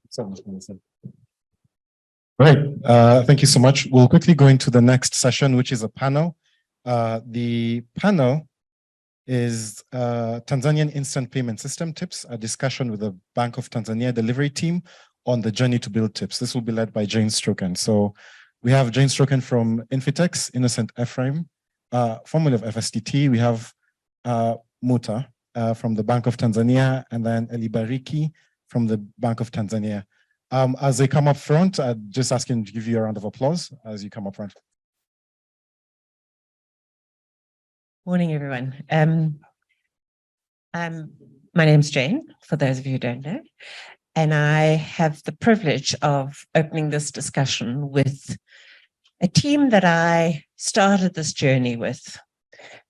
So much, Melissa. Right. Thank you so much. We'll quickly go into the next session, which is a panel. The panel is Tanzanian Instant Payment System Tips, a discussion with the Bank of Tanzania delivery team on the journey to build tips. This will be led by Jane Stroken. So we have Jane Stroken from Infitex, Innocent Ephraim, formerly of FSTT. We have Muta from the Bank of Tanzania, and then Elibariki from the Bank of Tanzania. As they come up front, I'd just ask him to give you a round of applause as you come up front. Morning, everyone. My name's Jane, for those of you who don't know, and I have the privilege of opening this discussion with a team that I started this journey with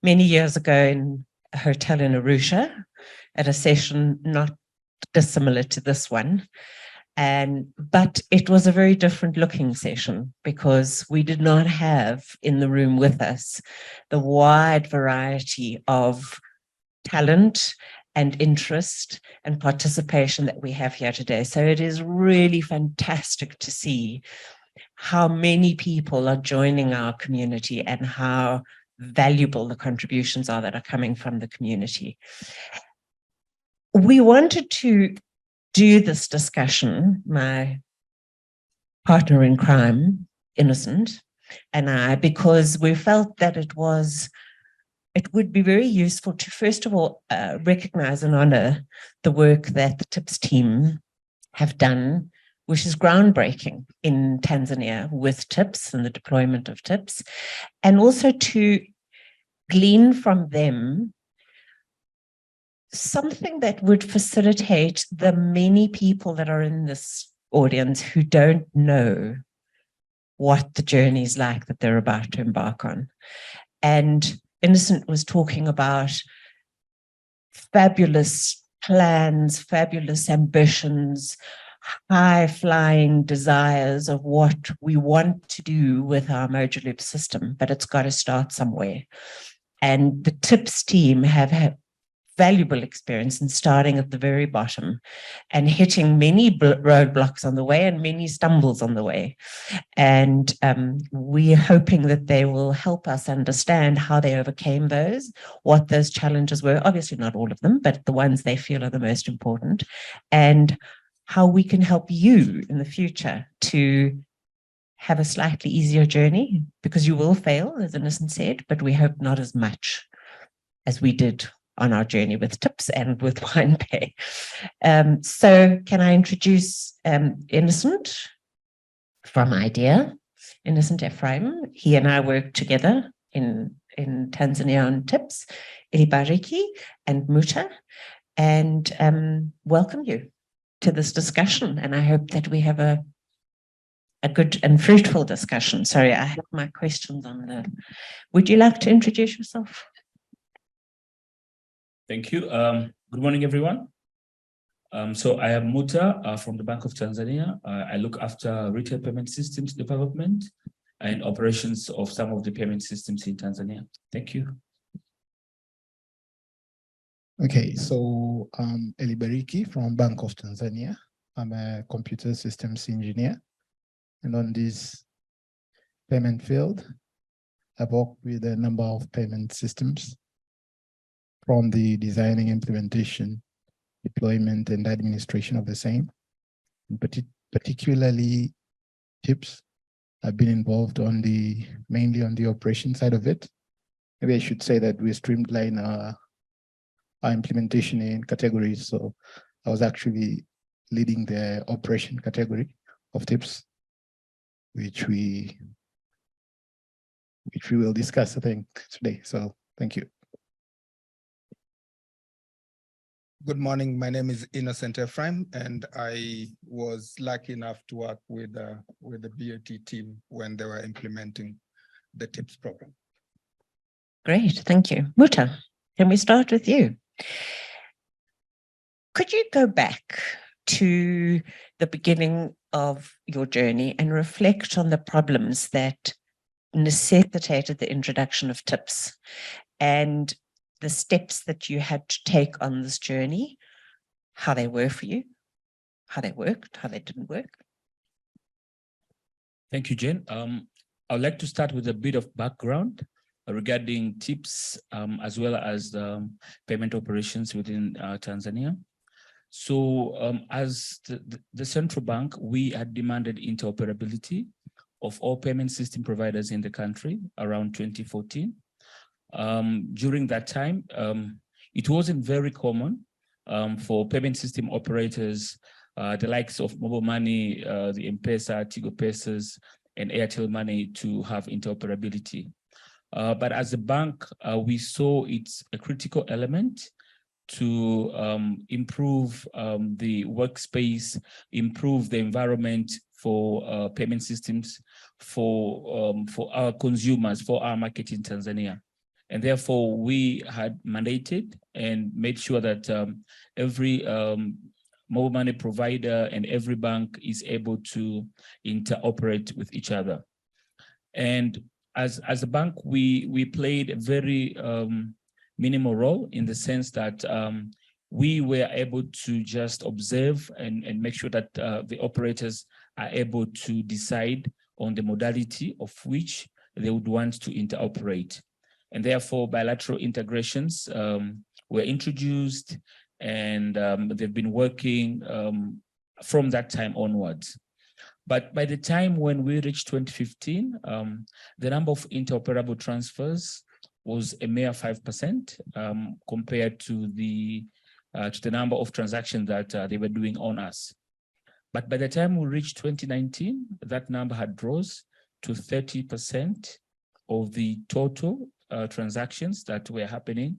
many years ago in a hotel in Arusha at a session not dissimilar to this one. But it was a very different looking session because we did not have in the room with us the wide variety of talent and interest and participation that we have here today. So it is really fantastic to see how many people are joining our community and how valuable the contributions are that are coming from the community. We wanted to do this discussion, my partner in crime, Innocent, and I, because we felt that it would be very useful to, first of all, recognize and honor the work that the TIPS team have done, which is groundbreaking in Tanzania with TIPS and the deployment of TIPS, and also to glean from them something that would facilitate the many people that are in this audience who don't know what the journey is like that they're about to embark on. And Innocent was talking about fabulous plans, fabulous ambitions, high-flying desires of what we want to do with our modular loop system, but it's got to start somewhere. And the TIPS team have had valuable experience in starting at the very bottom and hitting many roadblocks on the way and many stumbles on the way. And we're hoping that they will help us understand how they overcame those, what those challenges were, obviously not all of them, but the ones they feel are the most important, and how we can help you in the future to have a slightly easier journey, because you will fail, as Innocent said, but we hope not as much as we did on our journey with TIPS and with WinePay. So can I introduce Innocent from IDEA, Innocent Ephraim. He and I work together in Tanzania on TIPS, Elibariki and Muta, and welcome you to this discussion. And I hope that we have a good and fruitful discussion. Sorry, I have my questions on the... Would you like to introduce yourself? Thank you. Good morning, everyone. So I am Muta from the Bank of Tanzania. I look after retail payment systems development and operations of some of the payment systems in Tanzania. Thank you. Okay, so Elibariki from Bank of Tanzania. I'm a computer systems engineer. And on this payment field, I've worked with a number of payment systems, from the designing, implementation, deployment, and administration of the same. And particularly TIPS, I've been involved on mainly on the operation side of it. Maybe I should say that we streamline our implementation in categories. So I was actually leading the operation category of TIPS, which we will discuss, I think, today. So thank you. Good morning. My name is Innocent Ephraim, and I was lucky enough to work with the BOT team when they were implementing the TIPS program. Great, thank you. Muta, can we start with you? Could you go back to the beginning of your journey and reflect on the problems that necessitated the introduction of TIPS and the steps that you had to take on this journey, how they were for you, how they worked, how they didn't work. Thank you, Jane. I'd like to start with a bit of background regarding tips as well as payment operations within Tanzania. So as the central bank, we had demanded interoperability of all payment system providers in the country around 2014. During that time, it wasn't very common for payment system operators, the likes of mobile money, the M-Pesa, Tigo Pesas, and Airtel Money to have interoperability. But as a bank, we saw it's a critical element to improve the workspace, improve the environment for payment systems for our consumers, for our market in Tanzania. And therefore, we had mandated and made sure that every mobile money provider and every bank is able to interoperate with each other. And as a bank, we played a very minimal role in the sense that we were able to just observe and make sure that the operators are able to decide on the modality of which they would want to interoperate. And therefore, bilateral integrations were introduced, and they've been working from that time onwards. But by the time when we reached 2015, the number of interoperable transfers was a mere 5% compared to the number of transactions that they were doing on us. But by the time we reached 2019, that number had rose to 30% of the total transactions that were happening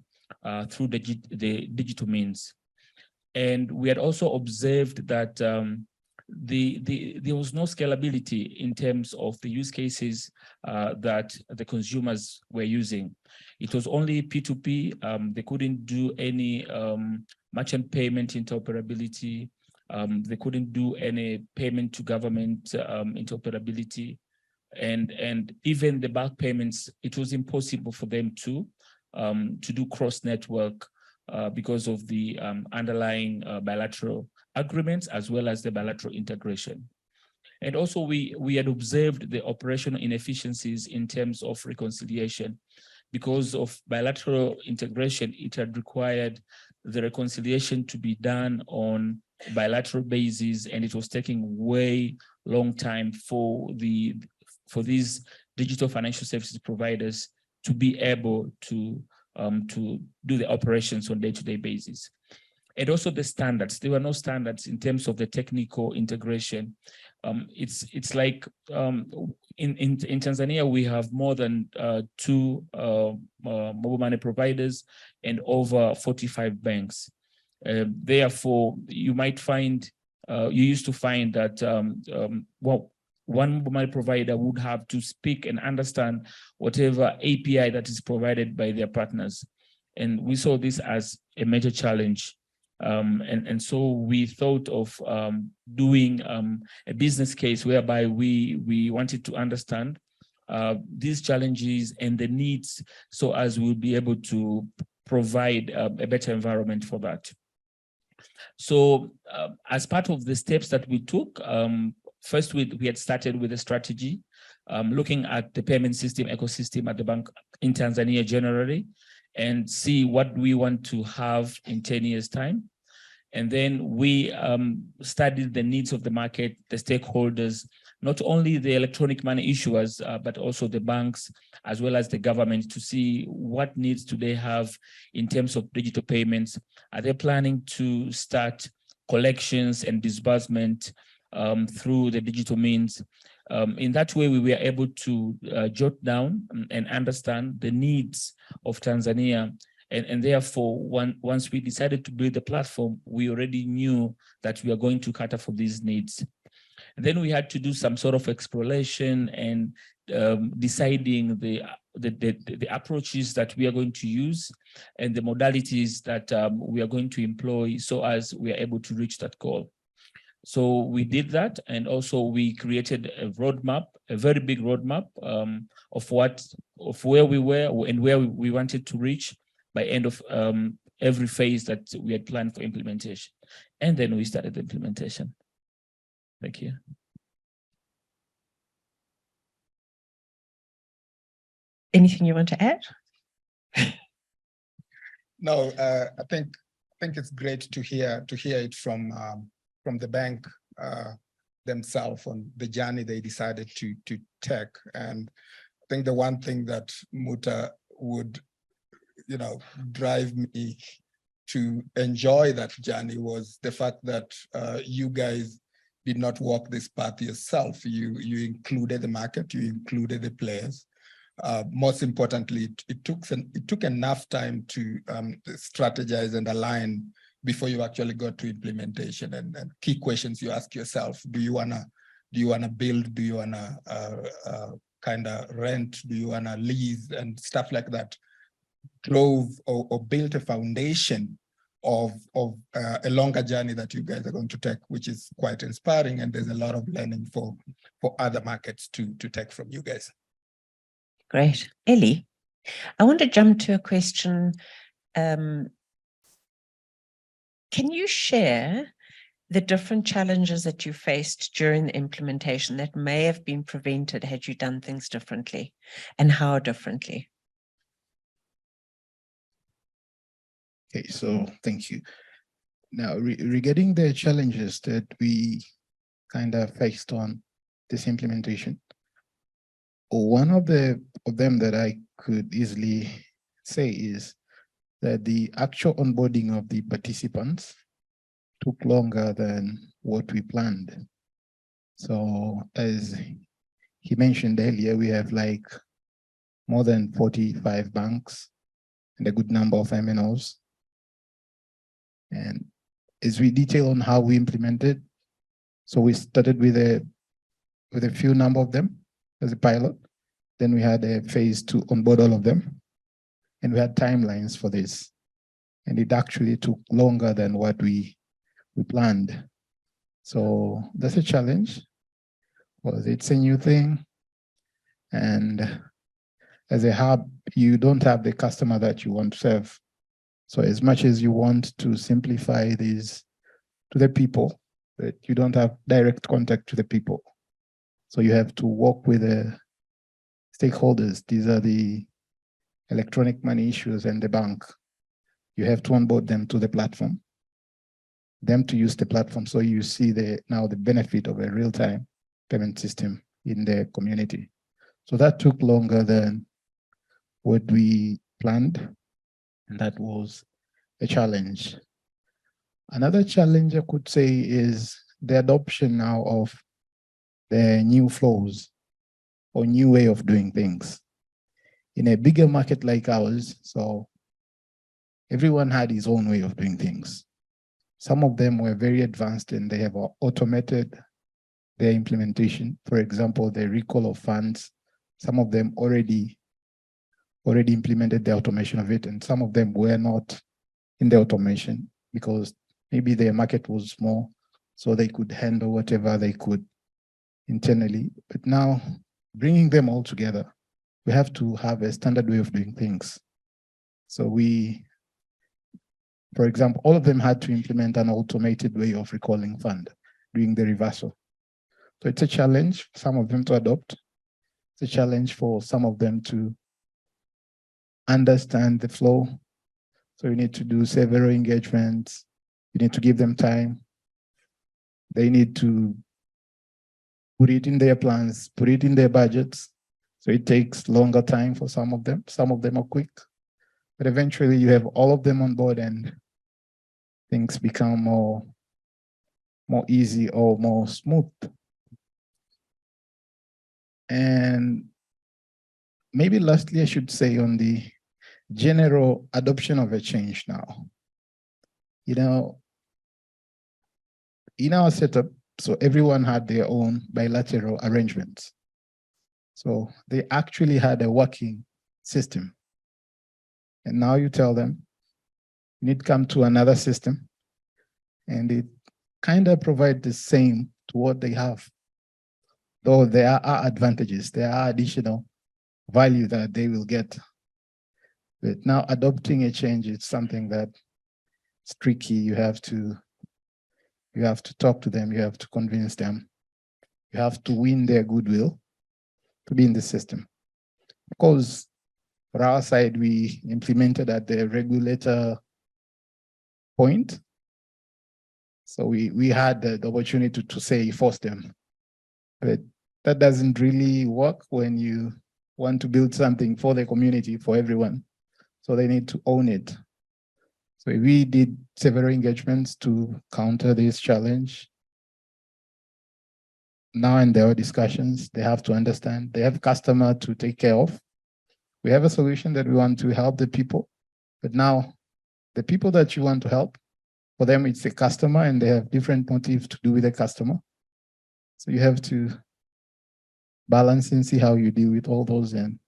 through the digital means. And we had also observed that there was no scalability in terms of the use cases that the consumers were using. It was only P2P. They couldn't do any merchant payment interoperability. They couldn't do any payment to government interoperability. And even the bulk payments, it was impossible for them to do cross-network because of the underlying bilateral agreements as well as the bilateral integration. And also we had observed the operational inefficiencies in terms of reconciliation. Because of bilateral integration, it had required the reconciliation to be done on bilateral basis, and it was taking way long time for these digital financial services providers to be able to do the operations on day-to-day basis. And also the standards. There were no standards in terms of the technical integration. It's like in Tanzania, we have more than 2 mobile money providers and over 45 banks. Therefore, you might find, you used to find that, well, one mobile money provider would have to speak and understand whatever API that is provided by their partners. And we saw this as a major challenge. And so we thought of doing a business case whereby we wanted to understand these challenges and the needs so as we'll be able to provide a better environment for that. So as part of the steps that we took, first we had started with a strategy looking at the payment system ecosystem at the bank in Tanzania generally, and see what we want to have in 10 years' time. And then we studied the needs of the market, the stakeholders, not only the electronic money issuers, but also the banks, as well as the government, to see what needs do they have in terms of digital payments. Are they planning to start collections and disbursement through the digital means? In that way, we were able to jot down and understand the needs of Tanzania. And therefore, once we decided to build the platform, we already knew that we are going to cater for these needs. And then we had to do some sort of exploration and deciding the approaches that we are going to use and the modalities that we are going to employ so as we are able to reach that goal. So we did that, and also we created a roadmap, a very big roadmap of where we were and where we wanted to reach by end of every phase that we had planned for implementation. And then we started the implementation. Thank you. Anything you want to add? No, I think it's great to hear it from the bank themselves on the journey they decided to take. And I think the one thing that Muta would, drive me to enjoy that journey was the fact that you guys did not walk this path yourself. You included the market, you included the players. Most importantly, it took enough time to strategize and align before you actually got to implementation. And key questions you ask yourself: do you wanna build? Do you wanna kind of rent? Do you wanna lease? And stuff like that drove or built a foundation of a longer journey that you guys are going to take, which is quite inspiring. And there's a lot of learning for other markets to take from you guys. Great. Ellie, I want to jump to a question. Can you share the different challenges that you faced during the implementation that may have been prevented had you done things differently, and how differently? Okay, so thank you. Now, regarding the challenges that we kind of faced on this implementation, one of them that I could easily say is that the actual onboarding of the participants took longer than what we planned. So as he mentioned earlier, we have like more than 45 banks and a good number of MNOs. And as we detail on how we implemented, so we started with a few number of them as a pilot. Then we had a phase to onboard all of them. And we had timelines for this. And it actually took longer than what we planned. So that's a challenge, because it's a new thing. And as a hub, you don't have the customer that you want to serve. So as much as you want to simplify these to the people, but you don't have direct contact to the people. So you have to work with the stakeholders. These are the electronic money issues and the bank. You have to onboard them to the platform, them to use the platform. So you see now the benefit of a real-time payment system in the community. So that took longer than what we planned. And that was a challenge. Another challenge I could say is the adoption now of the new flows or new way of doing things. In a bigger market like ours, so everyone had his own way of doing things. Some of them were very advanced and they have automated their implementation. For example, the recall of funds, some of them already implemented the automation of it, and some of them were not in the automation because maybe their market was small, so they could handle whatever they could internally. But now, bringing them all together, we have to have a standard way of doing things. So for example, all of them had to implement an automated way of recalling fund, doing the reversal. So it's a challenge for some of them to adopt. It's a challenge for some of them to understand the flow. So you need to do several engagements. You need to give them time. They need to put it in their plans, put it in their budgets. So it takes longer time for some of them. Some of them are quick. But eventually you have all of them on board and things become more easy or more smooth. And maybe lastly, I should say on the general adoption of a change now. In our setup, so everyone had their own bilateral arrangements. So they actually had a working system. And now you tell them, you need to come to another system. And it kind of provides the same to what they have. Though there are advantages, there are additional value that they will get. But now adopting a change is something that's tricky. You have to You have to talk to them. You have to convince them. You have to win their goodwill to be in the system. Because for our side, we implemented at the regulator point. So we had the opportunity to say, force them. But that doesn't really work when you want to build something for the community, for everyone. So they need to own it. So we did several engagements to counter this challenge. Now in their discussions, they have to understand they have customer to take care of. We have a solution that we want to help the people, but now the people that you want to help, for them it's a customer and they have different motives to do with the customer. So you have to balance and see how you deal with all those and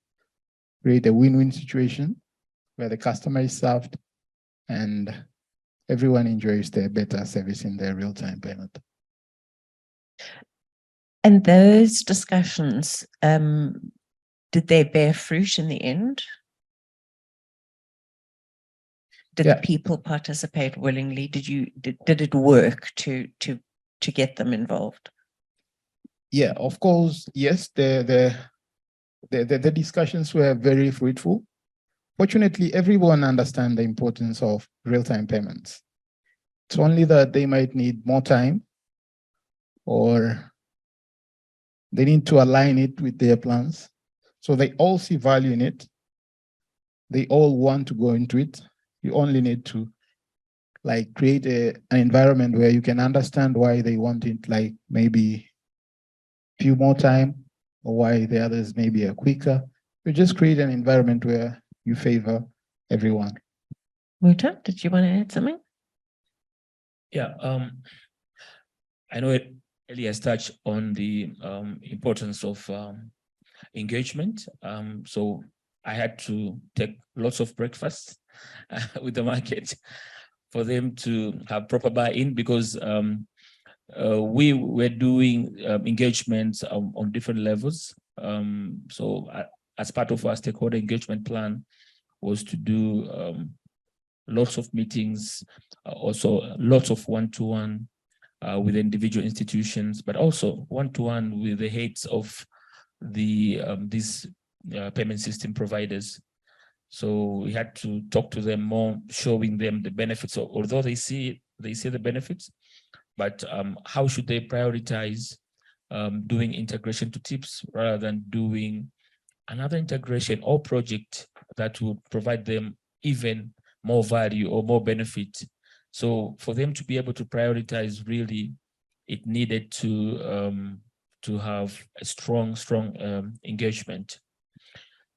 create a win-win situation where the customer is served and everyone enjoys their better service in their real-time payment. And those discussions, did they bear fruit in the end? Did Yeah. the people participate willingly? Did it work to get them involved? Yeah, of course, yes, the discussions were very fruitful. Fortunately, everyone understands the importance of real-time payments. It's only that they might need more time or they need to align it with their plans. So they all see value in it. They all want to go into it. You only need to create an environment where you can understand why they want it, like maybe a few more time or why the others maybe are quicker. You just create an environment where you favor everyone. Muta, did you want to add something? Yeah, I know Elias touched on the importance of engagement. So I had to take lots of breakfast with the market for them to have proper buy-in, because we were doing engagements on different levels. So as part of our stakeholder engagement plan was to do lots of meetings, also lots of one-to-one with individual institutions, but also one-to-one with the heads of these payment system providers. So we had to talk to them more, showing them the benefits, although they see the benefits, but how should they prioritize doing integration to tips rather than doing another integration or project that would provide them even more value or more benefit. So for them to be able to prioritize, really, it needed to have a strong engagement.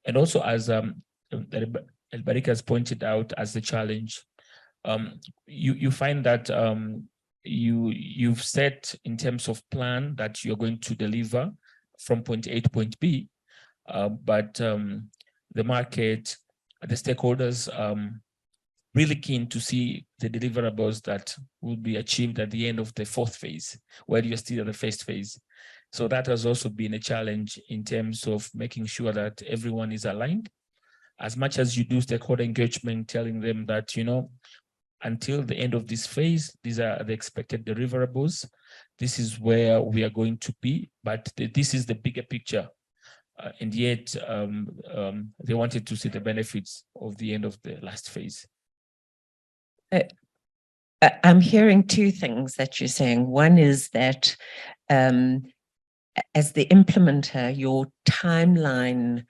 And also, as Elbaric has pointed out as the challenge, you find that you've set in terms of plan that you're going to deliver from point A to point B, but the market, the stakeholders, really keen to see the deliverables that will be achieved at the end of the fourth phase, while you're still at the first phase. So that has also been a challenge in terms of making sure that everyone is aligned. As much as you do stakeholder engagement, telling them that, until the end of this phase, these are the expected deliverables. This is where we are going to be, but this is the bigger picture. And yet they wanted to see the benefits of the end of the last phase. I'm hearing two things that you're saying. One is that as the implementer, your timeline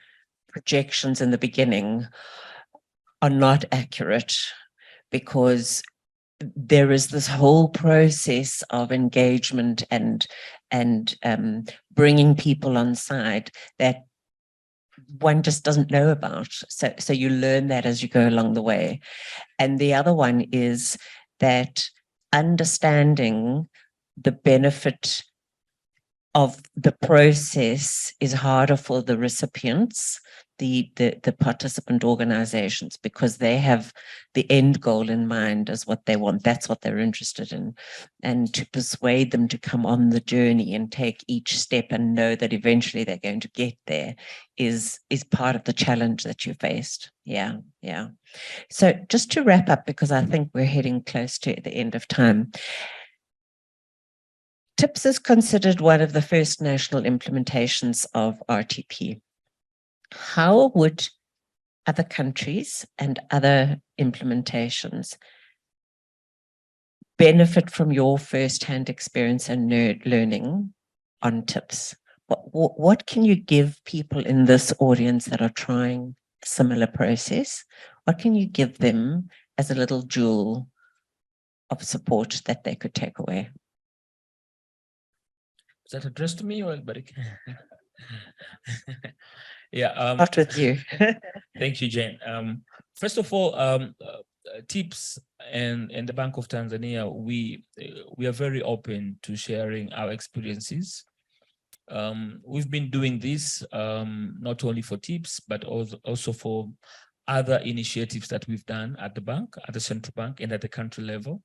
projections in the beginning are not accurate, because there is this whole process of engagement and bringing people on side that one just doesn't know about. So you learn that as you go along the way. And the other one is that understanding the benefit of the process is harder for the recipients, the participant organizations, because they have the end goal in mind as what they want. That's what they're interested in. And to persuade them to come on the journey and take each step and know that eventually they're going to get there is part of the challenge that you faced. Yeah. So just to wrap up, because I think we're heading close to the end of time. TIPS is considered one of the first national implementations of RTP. How would other countries and other implementations benefit from your first-hand experience and learning on TIPS? What can you give people in this audience that are trying a similar process? What can you give them as a little jewel of support that they could take away? Is that addressed to me or everybody? Yeah. Start with you. Thank you, Jane. First of all, TIPS and the Bank of Tanzania, we are very open to sharing our experiences. We've been doing this not only for TIPS, but also for other initiatives that we've done at the bank, at the central bank, and at the country level.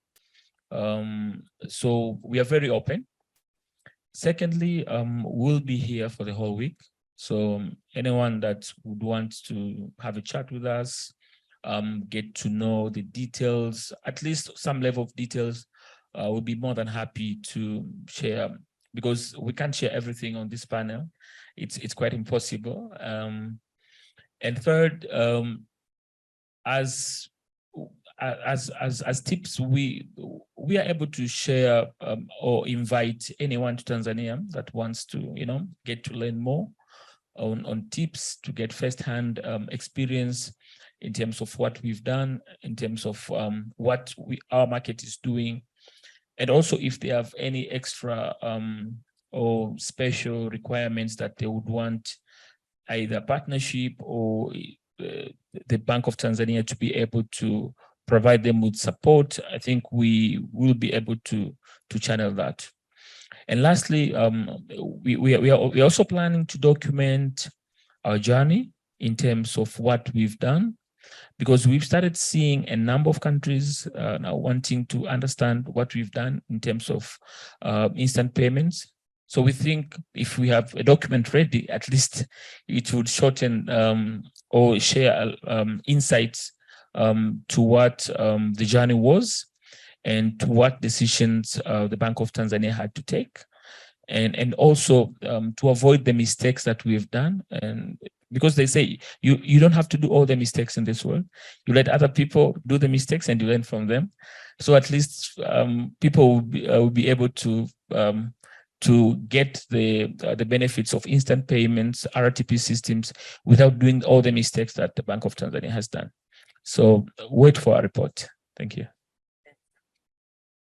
So we are very open. Secondly, we'll be here for the whole week. So anyone that would want to have a chat with us, get to know the details, at least some level of details, we'll be more than happy to share, because we can't share everything on this panel. It's quite impossible. And third, as TIPS, we are able to share or invite anyone to Tanzania that wants to, get to learn more on TIPS, to get firsthand experience in terms of what we've done, in terms of what our market is doing, and also if they have any extra or special requirements that they would want either partnership or the Bank of Tanzania to be able to provide them with support. I think we will be able to channel that. And lastly, we are also planning to document our journey in terms of what we've done, because we've started seeing a number of countries now wanting to understand what we've done in terms of instant payments. So we think if we have a document ready, at least it would shorten or share insights to what the journey was and to what decisions the Bank of Tanzania had to take, and also to avoid the mistakes that we've done. And because they say you don't have to do all the mistakes in this world, you let other people do the mistakes and you learn from them. So at least people will be able to get the benefits of instant payments, RTP systems, without doing all the mistakes that the Bank of Tanzania has done. So wait for our report. Thank you.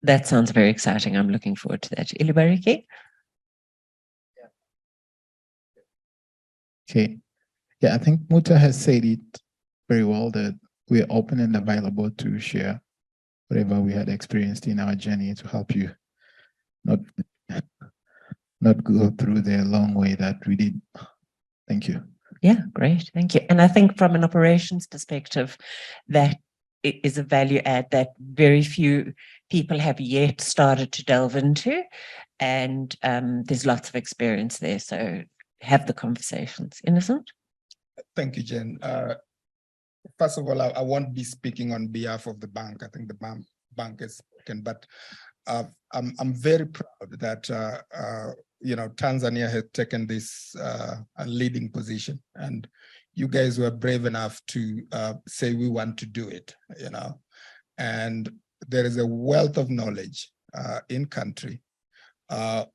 That sounds very exciting. I'm looking forward to that. Ilibariki? Okay. Yeah, I think Muta has said it very well, that we're open and available to share whatever we had experienced in our journey to help you not go through the long way that we did. Thank you. Yeah, great. Thank you. And I think from an operations perspective, that is a value add that very few people have yet started to delve into. And there's lots of experience there. So have the conversations. Innocent? Thank you, Jen. First of all, I won't be speaking on behalf of the bank. I think the bank is spoken, but I'm very proud that Tanzania has taken this a leading position, and you guys were brave enough to say we want to do it. And there is a wealth of knowledge in country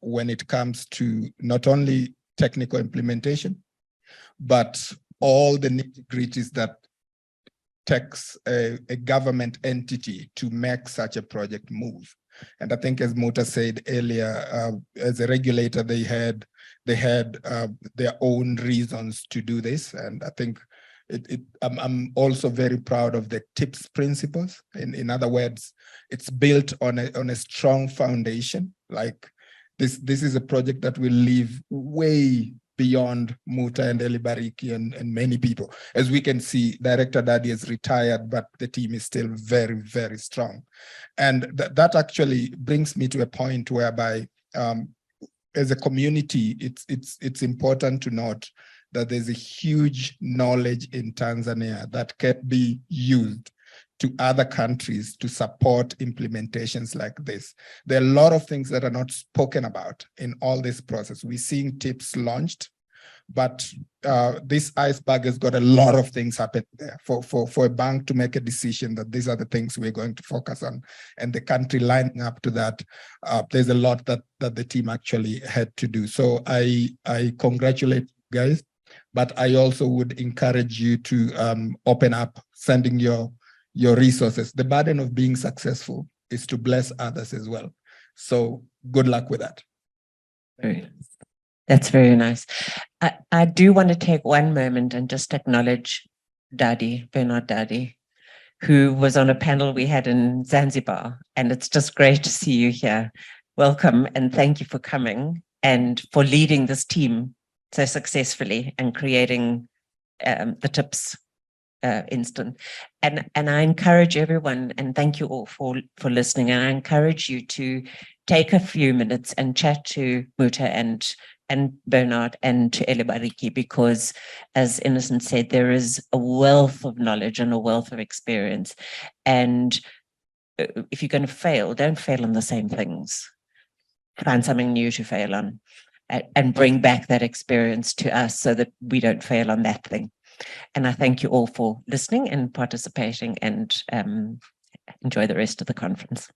when it comes to not only technical implementation, but all the nitty-gritties that takes a government entity to make such a project move. And I think, as Muta said earlier, as a regulator, they had their own reasons to do this. And I think I'm also very proud of the TIPS principles. In other words, it's built on a strong foundation. Like this is a project that will live way beyond Muta and Elibariki and many people. As we can see, Director Daddy is retired, but the team is still very, very strong. And that actually brings me to a point whereby, as a community, it's important to note that there's a huge knowledge in Tanzania that can be used to other countries to support implementations like this. There are a lot of things that are not spoken about in all this process. We're seeing tips launched, but this iceberg has got a lot of things happening there. For a bank to make a decision that these are the things we're going to focus on, and the country lining up to that, there's a lot that the team actually had to do. So I congratulate you guys, but I also would encourage you to open up, sending your resources. The burden of being successful is to bless others as well. So good luck with that. That's very nice. I do want to take one moment and just acknowledge Bernard Dadi, who was on a panel we had in Zanzibar. And it's just great to see you here. Welcome and thank you for coming and for leading this team so successfully and creating the tips instant. And I encourage everyone, and thank you all for listening. And I encourage you to take a few minutes and chat to Muta and Bernard and to Elibariki, because as Innocent said, there is a wealth of knowledge and a wealth of experience. And if you're going to fail, don't fail on the same things. Find something new to fail on and bring back that experience to us so that we don't fail on that thing. And I thank you all for listening and participating, and enjoy the rest of the conference.